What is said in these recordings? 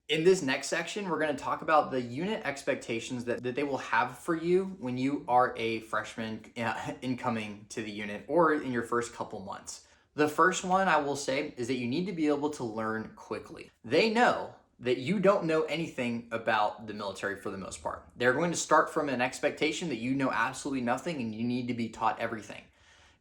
In this next section, we're going to talk about the unit expectations that they will have for you when you are a freshman incoming to the unit or in your first couple months. The first one I will say is that you need to be able to learn quickly. They know that you don't know anything about the military for the most part. They're going to start from an expectation that you know absolutely nothing and you need to be taught everything.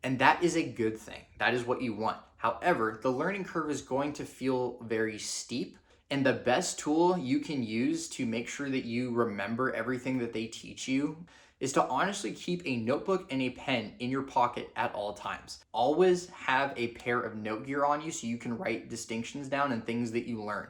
And that is a good thing. That is what you want. However, the learning curve is going to feel very steep. And the best tool you can use to make sure that you remember everything that they teach you is to honestly keep a notebook and a pen in your pocket at all times. Always have a pair of note gear on you so you can write distinctions down and things that you learn,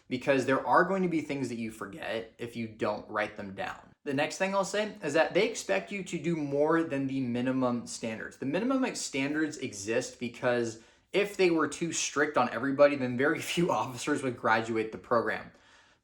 because there are going to be things that you forget if you don't write them down. The next thing I'll say is that they expect you to do more than the minimum standards. The minimum standards exist because if they were too strict on everybody, then very few officers would graduate the program.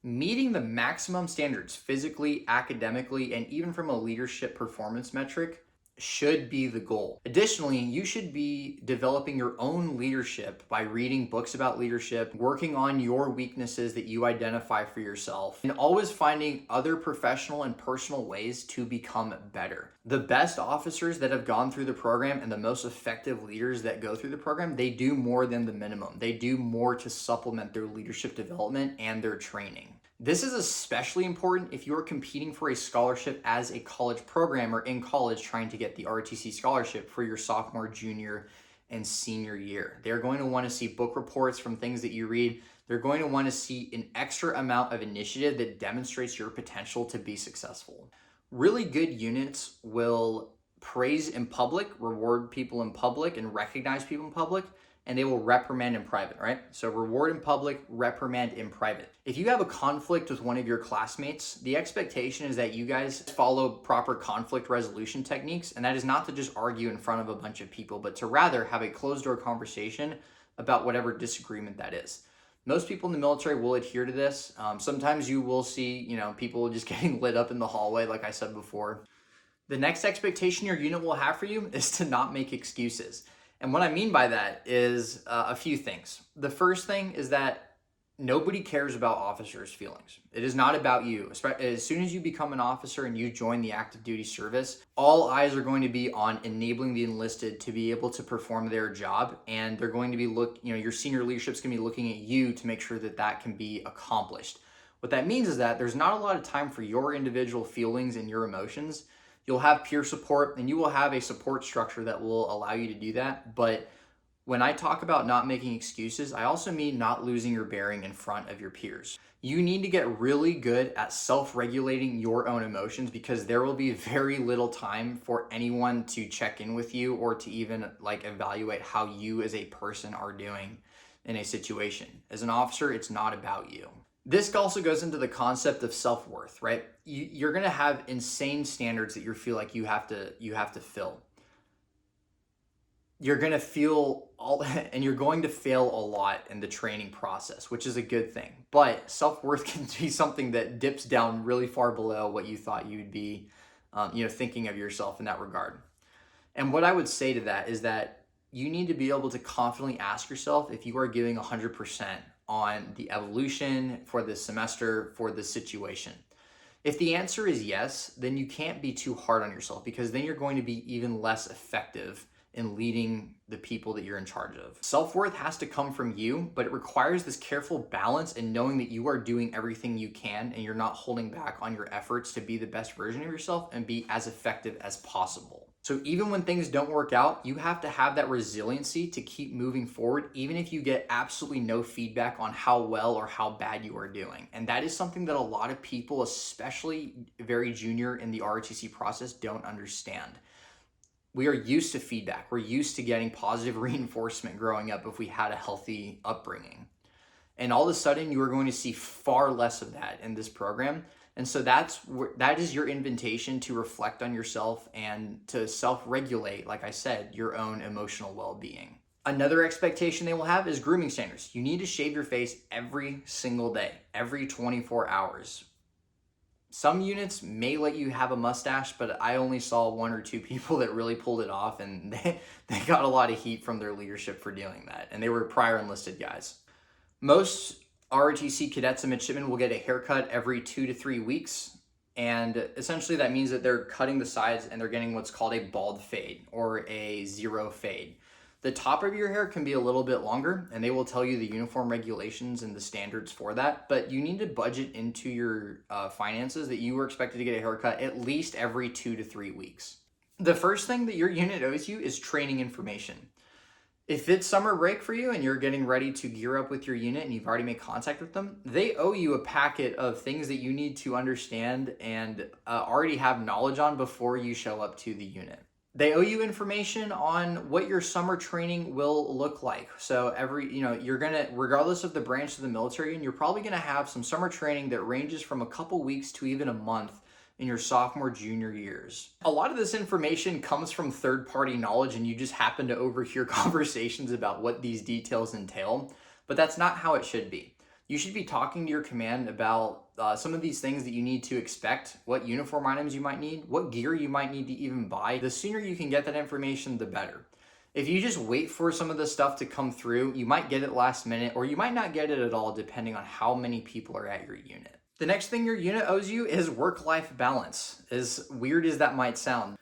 Meeting the maximum standards physically, academically, and even from a leadership performance metric should be the goal. Additionally, you should be developing your own leadership by reading books about leadership, working on your weaknesses that you identify for yourself, and always finding other professional and personal ways to become better. The best officers that have gone through the program and the most effective leaders that go through the program, they do more than the minimum. They do more to supplement their leadership development and their training. This is especially important if you're competing for a scholarship as a college programmer in college trying to get the ROTC scholarship for your sophomore, junior, and senior year. They're going to want to see book reports from things that you read. They're going to want to see an extra amount of initiative that demonstrates your potential to be successful. Really good units will praise in public, reward people in public, and recognize people in public, and they will reprimand in private, right? So reward in public, reprimand in private. If you have a conflict with one of your classmates, the expectation is that you guys follow proper conflict resolution techniques, and that is not to just argue in front of a bunch of people, but to rather have a closed door conversation about whatever disagreement that is. Most people in the military will adhere to this. Sometimes you will see, people just getting lit up in the hallway, like I said before. The next expectation your unit will have for you is to not make excuses. And what I mean by that is a few things. The first thing is that nobody cares about officers' feelings. It is not about you. As soon as you become an officer and you join the active duty service, all eyes are going to be on enabling the enlisted to be able to perform their job. And they're going to be your senior leadership's going to be looking at you to make sure that that can be accomplished. What that means is that there's not a lot of time for your individual feelings and your emotions. You'll have peer support and you will have a support structure that will allow you to do that. But when I talk about not making excuses, I also mean not losing your bearing in front of your peers. You need to get really good at self-regulating your own emotions, because there will be very little time for anyone to check in with you or to even evaluate how you as a person are doing in a situation. As an officer, it's not about you. This also goes into the concept of self-worth, right? You're going to have insane standards that you feel like you have to fill. You're going to feel and you're going to fail a lot in the training process, which is a good thing. But self-worth can be something that dips down really far below what you thought you'd be, thinking of yourself in that regard. And what I would say to that is that you need to be able to confidently ask yourself if you are giving 100% on the evolution for this semester, for this situation. If the answer is yes, then you can't be too hard on yourself, because then you're going to be even less effective in leading the people that you're in charge of. Self-worth has to come from you, but it requires this careful balance in knowing that you are doing everything you can and you're not holding back on your efforts to be the best version of yourself and be as effective as possible. So even when things don't work out, you have to have that resiliency to keep moving forward, even if you get absolutely no feedback on how well or how bad you are doing. And that is something that a lot of people, especially very junior in the ROTC process, don't understand. We are used to feedback. We're used to getting positive reinforcement growing up if we had a healthy upbringing. And all of a sudden, you are going to see far less of that in this program. And so that is your invitation to reflect on yourself and to self-regulate, like I said, your own emotional well-being. Another expectation they will have is grooming standards. You need to shave your face every single day, every 24 hours. Some units may let you have a mustache, but I only saw 1 or 2 people that really pulled it off, and they got a lot of heat from their leadership for doing that. And they were prior enlisted guys. Most ROTC cadets and midshipmen will get a haircut every 2 to 3 weeks. And essentially that means that they're cutting the sides and they're getting what's called a bald fade or a zero fade. The top of your hair can be a little bit longer, and they will tell you the uniform regulations and the standards for that, but you need to budget into your finances that you were expected to get a haircut at least every 2 to 3 weeks. The first thing that your unit owes you is training information. If it's summer break for you and you're getting ready to gear up with your unit and you've already made contact with them, they owe you a packet of things that you need to understand and already have knowledge on before you show up to the unit. They owe you information on what your summer training will look like. So you're gonna, regardless of the branch of the military, and you're probably gonna have some summer training that ranges from a couple weeks to even a month in your sophomore, junior years. A lot of this information comes from third-party knowledge and you just happen to overhear conversations about what these details entail, but that's not how it should be. You should be talking to your command about some of these things that you need to expect, what uniform items you might need, what gear you might need to even buy. The sooner you can get that information, the better. If you just wait for some of the stuff to come through, you might get it last minute or you might not get it at all depending on how many people are at your unit. The next thing your unit owes you is work-life balance, as weird as that might sound.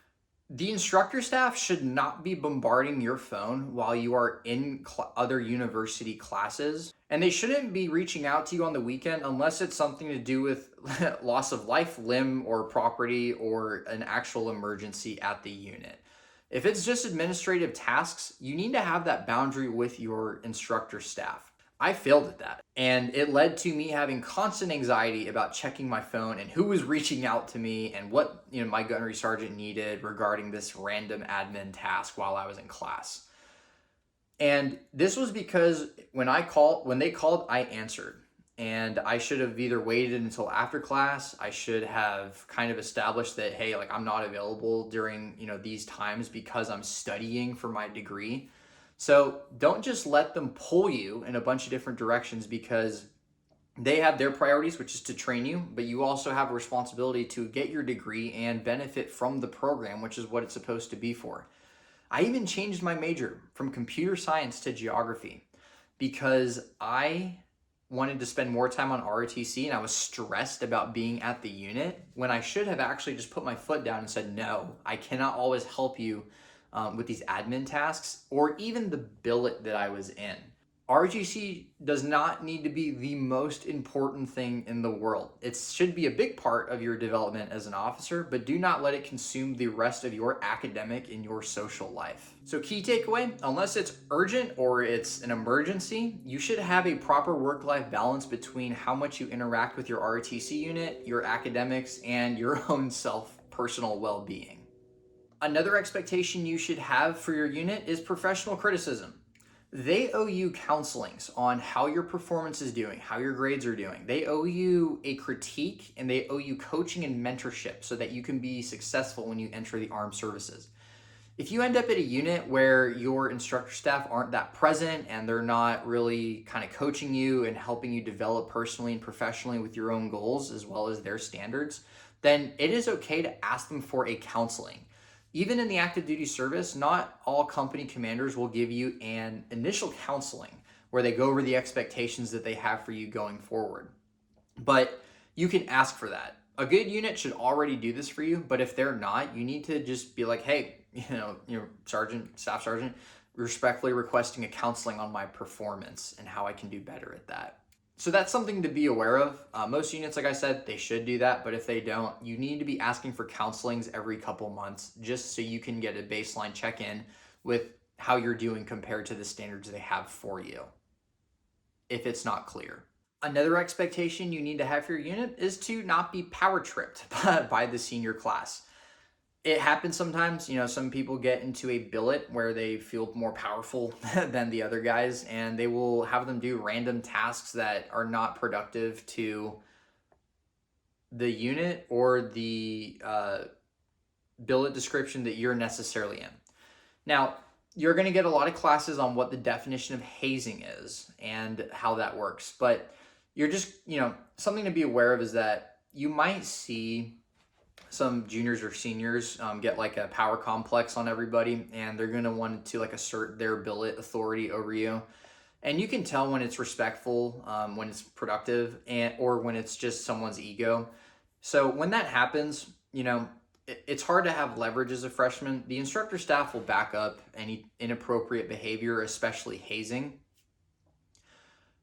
The instructor staff should not be bombarding your phone while you are in other university classes, and they shouldn't be reaching out to you on the weekend unless it's something to do with loss of life, limb, or property, or an actual emergency at the unit. If it's just administrative tasks, you need to have that boundary with your instructor staff. I failed at that, and it led to me having constant anxiety about checking my phone and who was reaching out to me and what my gunnery sergeant needed regarding this random admin task while I was in class. And this was because when they called, I answered. And I should have either waited until after class. I should have kind of established that, hey, like I'm not available during these times because I'm studying for my degree. So don't just let them pull you in a bunch of different directions because they have their priorities, which is to train you, but you also have a responsibility to get your degree and benefit from the program, which is what it's supposed to be for. I even changed my major from computer science to geography because I wanted to spend more time on ROTC and I was stressed about being at the unit when I should have actually just put my foot down and said, no, I cannot always help you with these admin tasks or even the billet that I was in. ROTC does not need to be the most important thing in the world. It should be a big part of your development as an officer, but do not let it consume the rest of your academic and your social life. So key takeaway, unless it's urgent or it's an emergency, you should have a proper work-life balance between how much you interact with your ROTC unit, your academics, and your own personal well-being. Another expectation you should have for your unit is professional criticism. They owe you counselings on how your performance is doing, how your grades are doing. They owe you a critique and they owe you coaching and mentorship so that you can be successful when you enter the armed services. If you end up at a unit where your instructor staff aren't that present and they're not really kind of coaching you and helping you develop personally and professionally with your own goals as well as their standards, then it is okay to ask them for a counseling. Even in the active duty service, not all company commanders will give you an initial counseling where they go over the expectations that they have for you going forward. But you can ask for that. A good unit should already do this for you, but if they're not, you need to just be like, hey, your sergeant, staff sergeant, respectfully requesting a counseling on my performance and how I can do better at that. So that's something to be aware of. Most units, like I said, they should do that, but if they don't, you need to be asking for counselings every couple months just so you can get a baseline check-in with how you're doing compared to the standards they have for you, if it's not clear. Another expectation you need to have for your unit is to not be power tripped by the senior class. It happens sometimes, some people get into a billet where they feel more powerful than the other guys, and they will have them do random tasks that are not productive to the unit or the billet description that you're necessarily in. Now, you're going to get a lot of classes on what the definition of hazing is and how that works, but you're just, something to be aware of is that you might see some juniors or seniors get like a power complex on everybody, and they're going to want to like assert their billet authority over you. And you can tell when it's respectful, when it's productive, or when it's just someone's ego. So when that happens, it's hard to have leverage as a freshman. The instructor staff will back up any inappropriate behavior, especially hazing.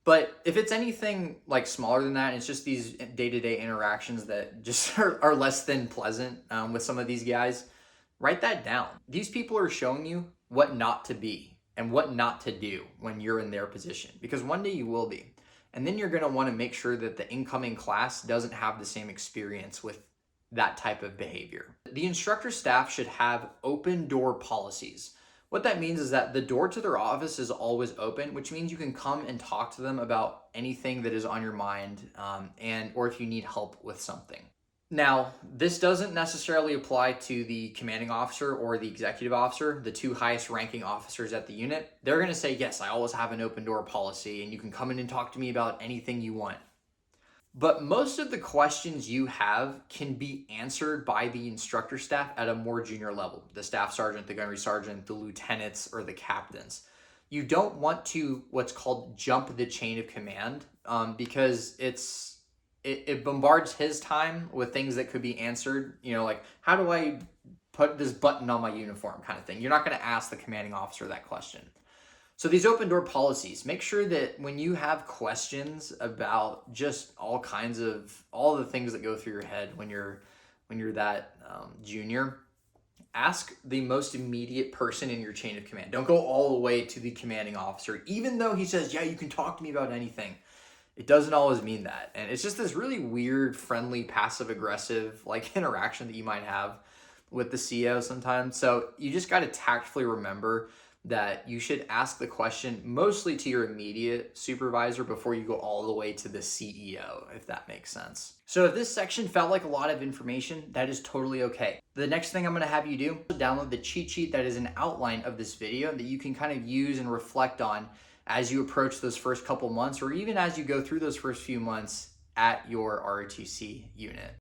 But if it's anything like smaller than that, it's just these day-to-day interactions that just are less than pleasant with some of these guys, write that down. These people are showing you what not to be and what not to do when you're in their position, because one day you will be. And then you're going to want to make sure that the incoming class doesn't have the same experience with that type of behavior. The instructor staff should have open door policies. What that means is that the door to their office is always open, which means you can come and talk to them about anything that is on your mind, or if you need help with something. Now, this doesn't necessarily apply to the commanding officer or the executive officer, the two highest ranking officers at the unit. They're going to say, yes, I always have an open door policy and you can come in and talk to me about anything you want. But most of the questions you have can be answered by the instructor staff at a more junior level, the staff sergeant, the gunnery sergeant, the lieutenants, or the captains. You don't want to what's called jump the chain of command because it bombards his time with things that could be answered, like how do I put this button on my uniform kind of thing. You're not going to ask the commanding officer that question. So these open door policies, make sure that when you have questions about just all the things that go through your head when you're that junior, ask the most immediate person in your chain of command. Don't go all the way to the commanding officer, even though he says, yeah, you can talk to me about anything. It doesn't always mean that. And it's just this really weird, friendly, passive-aggressive interaction that you might have with the CO sometimes. So you just got to tactfully remember that you should ask the question mostly to your immediate supervisor before you go all the way to the CEO, if that makes sense. So if this section felt like a lot of information, that is totally okay. The next thing I'm going to have you do is download the cheat sheet that is an outline of this video that you can kind of use and reflect on as you approach those first couple months, or even as you go through those first few months at your ROTC unit.